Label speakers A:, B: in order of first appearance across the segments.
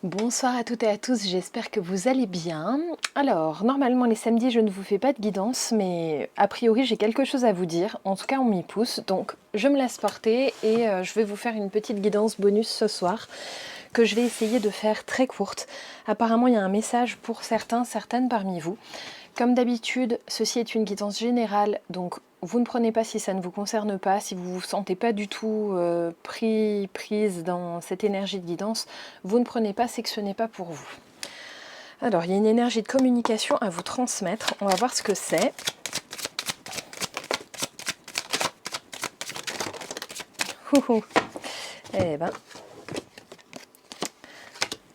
A: Bonsoir à toutes et à tous, j'espère que vous allez bien. Alors, normalement les samedis je ne vous fais pas de guidance, mais a priori j'ai quelque chose à vous dire, en tout cas on m'y pousse, donc je me laisse porter et je vais vous faire une petite guidance bonus ce soir, que je vais essayer de faire très courte. Apparemment il y a un message pour certaines parmi vous. Comme d'habitude, ceci est une guidance générale, donc vous ne prenez pas si ça ne vous concerne pas, si vous ne vous sentez pas du tout prise dans cette énergie de guidance, vous ne prenez pas, c'est que ce n'est pas pour vous. Alors, il y a une énergie de communication à vous transmettre, on va voir ce que c'est. Eh ben,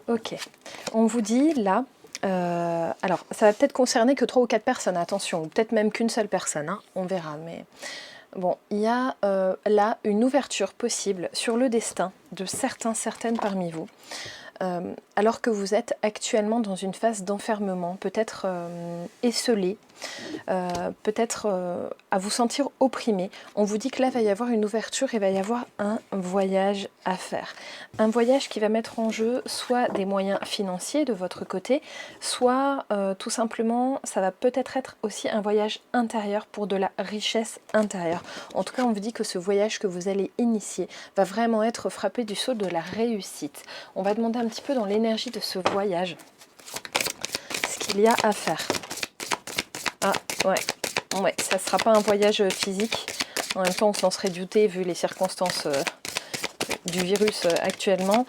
A: ok. On vous dit là, alors ça va peut-être concerner que 3 ou 4 personnes, attention, ou peut-être même qu'une seule personne, hein, on verra, mais... Bon, il y a là une ouverture possible sur le destin de certaines parmi vous, alors que vous êtes actuellement dans une phase d'enfermement, peut-être esselé, peut-être à vous sentir opprimé. On vous dit que là va y avoir une ouverture et va y avoir un voyage à faire. Un voyage qui va mettre en jeu soit des moyens financiers de votre côté, soit tout simplement ça va peut-être être aussi un voyage intérieur pour de la richesse intérieure. En tout cas on vous dit que ce voyage que vous allez initier va vraiment être frappé du sceau de la réussite. On va demander un petit peu dans l'énergie de ce voyage ce qu'il y a à faire. Ah, ouais, ça ne sera pas un voyage physique. En même temps, on s'en serait douté vu les circonstances du virus actuellement.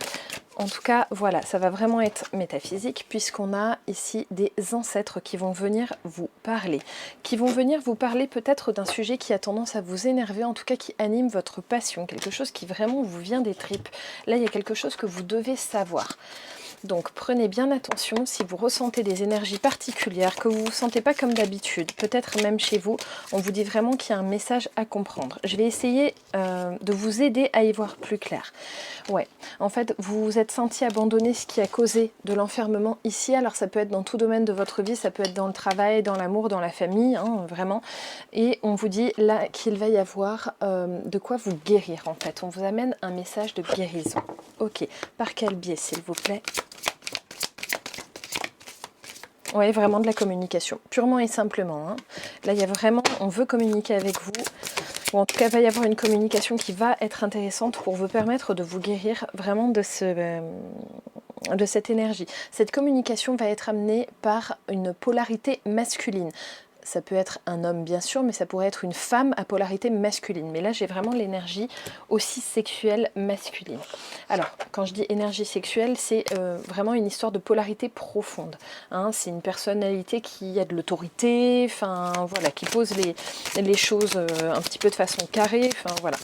A: En tout cas, voilà, ça va vraiment être métaphysique puisqu'on a ici des ancêtres qui vont venir vous parler. Qui vont venir vous parler peut-être d'un sujet qui a tendance à vous énerver, en tout cas qui anime votre passion. Quelque chose qui vraiment vous vient des tripes. Là, il y a quelque chose que vous devez savoir. Donc prenez bien attention si vous ressentez des énergies particulières, que vous ne vous sentez pas comme d'habitude, peut-être même chez vous, on vous dit vraiment qu'il y a un message à comprendre. Je vais essayer de vous aider à y voir plus clair. Ouais, en fait, vous vous êtes senti abandonné, ce qui a causé de l'enfermement ici. Alors ça peut être dans tout domaine de votre vie, ça peut être dans le travail, dans l'amour, dans la famille, hein, vraiment. Et on vous dit là qu'il va y avoir de quoi vous guérir en fait. On vous amène un message de guérison. Ok, par quel biais s'il vous plaît ? Oui, vraiment de la communication, purement et simplement. Hein. Là, il y a vraiment, on veut communiquer avec vous, ou en tout cas, il va y avoir une communication qui va être intéressante pour vous permettre de vous guérir vraiment de cette énergie. Cette communication va être amenée par une polarité masculine. Ça peut être un homme bien sûr, mais ça pourrait être une femme à polarité masculine. Mais là, j'ai vraiment l'énergie aussi sexuelle masculine. Alors, quand je dis énergie sexuelle, c'est vraiment une histoire de polarité profonde. Hein, c'est une personnalité qui a de l'autorité, enfin voilà, qui pose les choses un petit peu de façon carrée, enfin voilà.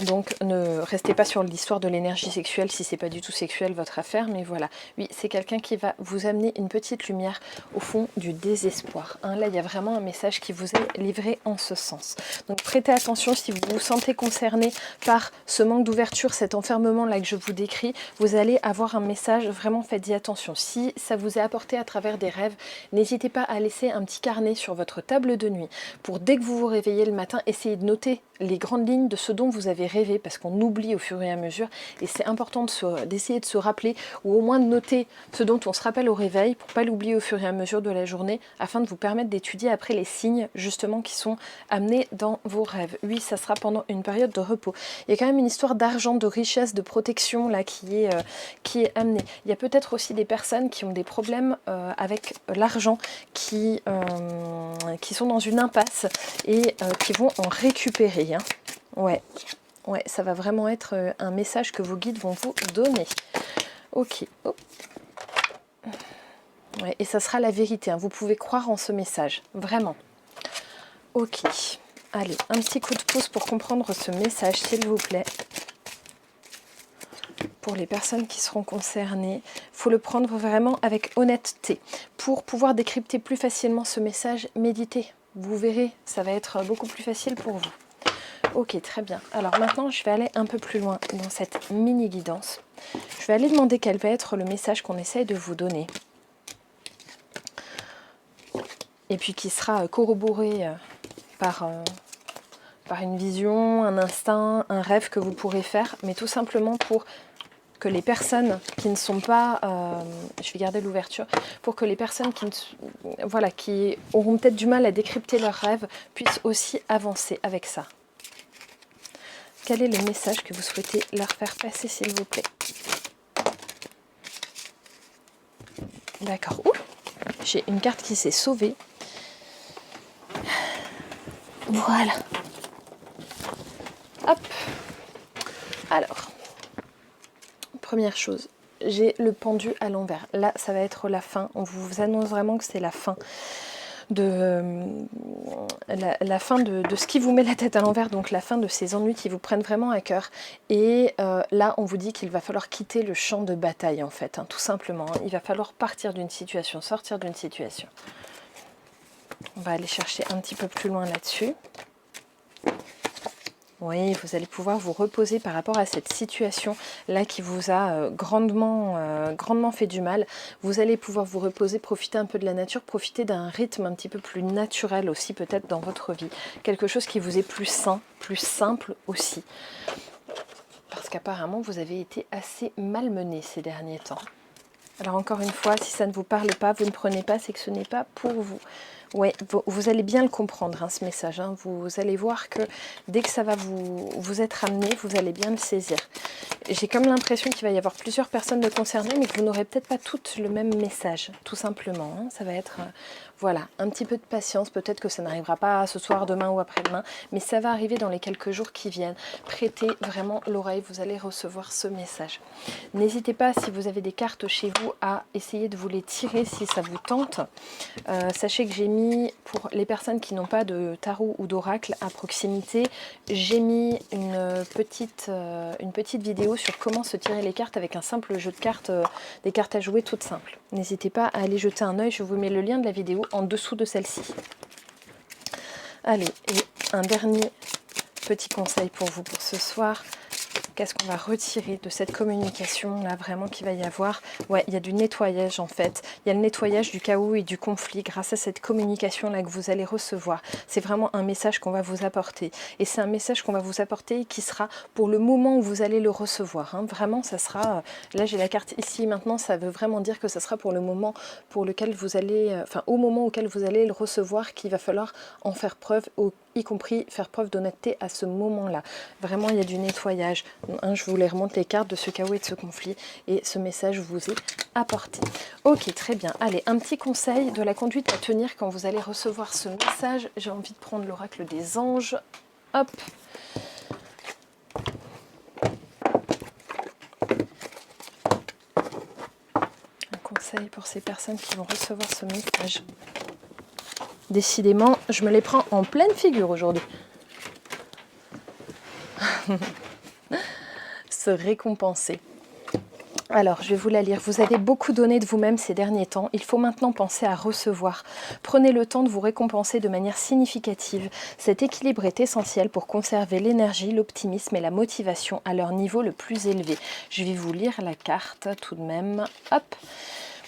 A: Donc ne restez pas sur l'histoire de l'énergie sexuelle si c'est pas du tout sexuel votre affaire, mais voilà. Oui, c'est quelqu'un qui va vous amener une petite lumière au fond du désespoir. Hein, là, il y a vraiment un message qui vous est livré en ce sens. Donc prêtez attention si vous vous sentez concerné par ce manque d'ouverture, cet enfermement là que je vous décris, vous allez avoir un message, vraiment faites-y attention. Si ça vous est apporté à travers des rêves, n'hésitez pas à laisser un petit carnet sur votre table de nuit pour dès que vous vous réveillez le matin, essayez de noter les grandes lignes de ce dont vous avez rêvé, parce qu'on oublie au fur et à mesure, et c'est important d'essayer de se rappeler, ou au moins de noter ce dont on se rappelle au réveil, pour pas l'oublier au fur et à mesure de la journée, afin de vous permettre d'étudier après les signes, justement, qui sont amenés dans vos rêves. Oui, ça sera pendant une période de repos. Il y a quand même une histoire d'argent, de richesse, de protection, là, qui est amenée. Il y a peut-être aussi des personnes qui ont des problèmes avec l'argent, qui sont dans une impasse, et qui vont en récupérer. Hein. Ouais, ça va vraiment être un message que vos guides vont vous donner. Ok. Oh. Ouais, et ça sera la vérité. Hein. Vous pouvez croire en ce message. Vraiment. Ok. Allez, un petit coup de pouce pour comprendre ce message, s'il vous plaît. Pour les personnes qui seront concernées, il faut le prendre vraiment avec honnêteté. Pour pouvoir décrypter plus facilement ce message, méditez. Vous verrez, ça va être beaucoup plus facile pour vous. Ok, très bien. Alors maintenant, je vais aller un peu plus loin dans cette mini-guidance. Je vais aller demander quel va être le message qu'on essaye de vous donner. Et puis qui sera corroboré par une vision, un instinct, un rêve que vous pourrez faire, mais tout simplement pour que les personnes qui ne sont pas... je vais garder l'ouverture. Pour que les personnes voilà, qui auront peut-être du mal à décrypter leurs rêves puissent aussi avancer avec ça. Quel est le message que vous souhaitez leur faire passer, s'il vous plaît? D'accord. J'ai une carte qui s'est sauvée. Voilà. Hop. Alors, première chose, j'ai le pendu à l'envers. Là, ça va être la fin. On vous annonce vraiment que c'est la fin la fin de ce qui vous met la tête à l'envers, donc la fin de ces ennuis qui vous prennent vraiment à cœur. Et là, on vous dit qu'il va falloir quitter le champ de bataille, en fait, hein, tout simplement. Il va falloir partir d'une situation, sortir d'une situation. On va aller chercher un petit peu plus loin là-dessus. Oui, vous allez pouvoir vous reposer par rapport à cette situation-là qui vous a grandement fait du mal. Vous allez pouvoir vous reposer, profiter un peu de la nature, profiter d'un rythme un petit peu plus naturel aussi peut-être dans votre vie. Quelque chose qui vous est plus sain, plus simple aussi. Parce qu'apparemment, vous avez été assez malmené ces derniers temps. Alors encore une fois, si ça ne vous parle pas, vous ne prenez pas, c'est que ce n'est pas pour vous. Ouais, vous allez bien le comprendre, hein, ce message. Hein. Vous allez voir que dès que ça va vous être amené, vous allez bien le saisir. J'ai comme l'impression qu'il va y avoir plusieurs personnes de concernées, mais que vous n'aurez peut-être pas toutes le même message, tout simplement. Hein. Ça va être, voilà, un petit peu de patience. Peut-être que ça n'arrivera pas ce soir, demain ou après-demain, mais ça va arriver dans les quelques jours qui viennent. Prêtez vraiment l'oreille, vous allez recevoir ce message. N'hésitez pas, si vous avez des cartes chez vous, à essayer de vous les tirer si ça vous tente. Sachez que j'ai mis, pour les personnes qui n'ont pas de tarot ou d'oracle à proximité, j'ai mis une petite vidéo sur comment se tirer les cartes avec un simple jeu de cartes, des cartes à jouer toutes simples. N'hésitez pas à aller jeter un œil, je vous mets le lien de la vidéo en dessous de celle-ci. Allez, et un dernier petit conseil pour vous pour ce soir. Qu'est-ce qu'on va retirer de cette communication là vraiment qu'il va y avoir? Ouais, il y a du nettoyage en fait. Il y a le nettoyage du chaos et du conflit grâce à cette communication là que vous allez recevoir. C'est vraiment un message qu'on va vous apporter. Et c'est un message qu'on va vous apporter qui sera pour le moment où vous allez le recevoir. Hein. Vraiment, ça sera... Là, j'ai la carte ici maintenant. Ça veut vraiment dire que ça sera pour le moment pour lequel vous allez... Enfin, au moment auquel vous allez le recevoir, qu'il va falloir en faire preuve, y compris faire preuve d'honnêteté à ce moment-là. Vraiment, il y a du nettoyage. Je vous les remonte les cartes de ce chaos et de ce conflit et ce message vous est apporté. Ok, très bien. Allez, un petit conseil de la conduite à tenir quand vous allez recevoir ce message. J'ai envie de prendre l'oracle des anges. Hop. Un conseil pour ces personnes qui vont recevoir ce message. Décidément, je me les prends en pleine figure aujourd'hui. Se récompenser. Alors, je vais vous la lire. Vous avez beaucoup donné de vous-même ces derniers temps. Il faut maintenant penser à recevoir. Prenez le temps de vous récompenser de manière significative. Cet équilibre est essentiel pour conserver l'énergie, l'optimisme et la motivation à leur niveau le plus élevé. Je vais vous lire la carte tout de même. Hop.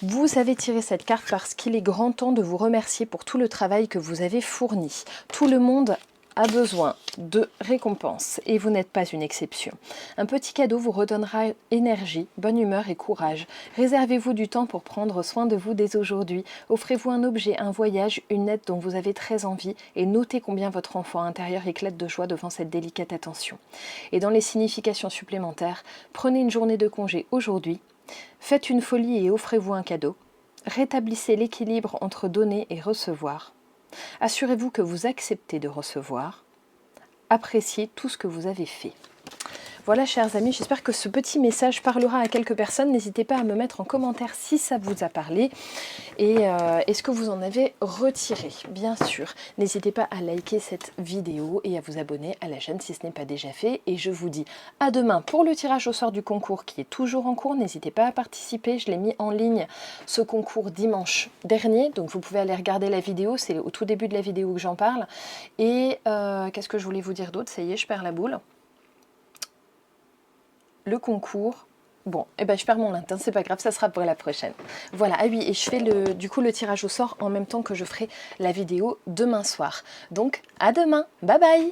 A: Vous avez tiré cette carte parce qu'il est grand temps de vous remercier pour tout le travail que vous avez fourni. Tout le monde a besoin de récompense et vous n'êtes pas une exception. Un petit cadeau vous redonnera énergie, bonne humeur et courage. Réservez-vous du temps pour prendre soin de vous dès aujourd'hui. Offrez-vous un objet, un voyage, une aide dont vous avez très envie et notez combien votre enfant intérieur éclate de joie devant cette délicate attention. Et dans les significations supplémentaires, prenez une journée de congé aujourd'hui, faites une folie et offrez-vous un cadeau. Rétablissez l'équilibre entre donner et recevoir. Assurez-vous que vous acceptez de recevoir. Appréciez tout ce que vous avez fait. Voilà, chers amis, j'espère que ce petit message parlera à quelques personnes. N'hésitez pas à me mettre en commentaire si ça vous a parlé et ce que vous en avez retiré, bien sûr. N'hésitez pas à liker cette vidéo et à vous abonner à la chaîne si ce n'est pas déjà fait. Et je vous dis à demain pour le tirage au sort du concours qui est toujours en cours. N'hésitez pas à participer, je l'ai mis en ligne ce concours dimanche dernier. Donc vous pouvez aller regarder la vidéo, c'est au tout début de la vidéo que j'en parle. Et qu'est-ce que je voulais vous dire d'autre? Ça y est, je perds la boule. Le concours, bon, eh ben je perds mon latin, c'est pas grave, ça sera pour la prochaine. Voilà, ah oui, et je fais du coup le tirage au sort en même temps que je ferai la vidéo demain soir. Donc, à demain, bye bye!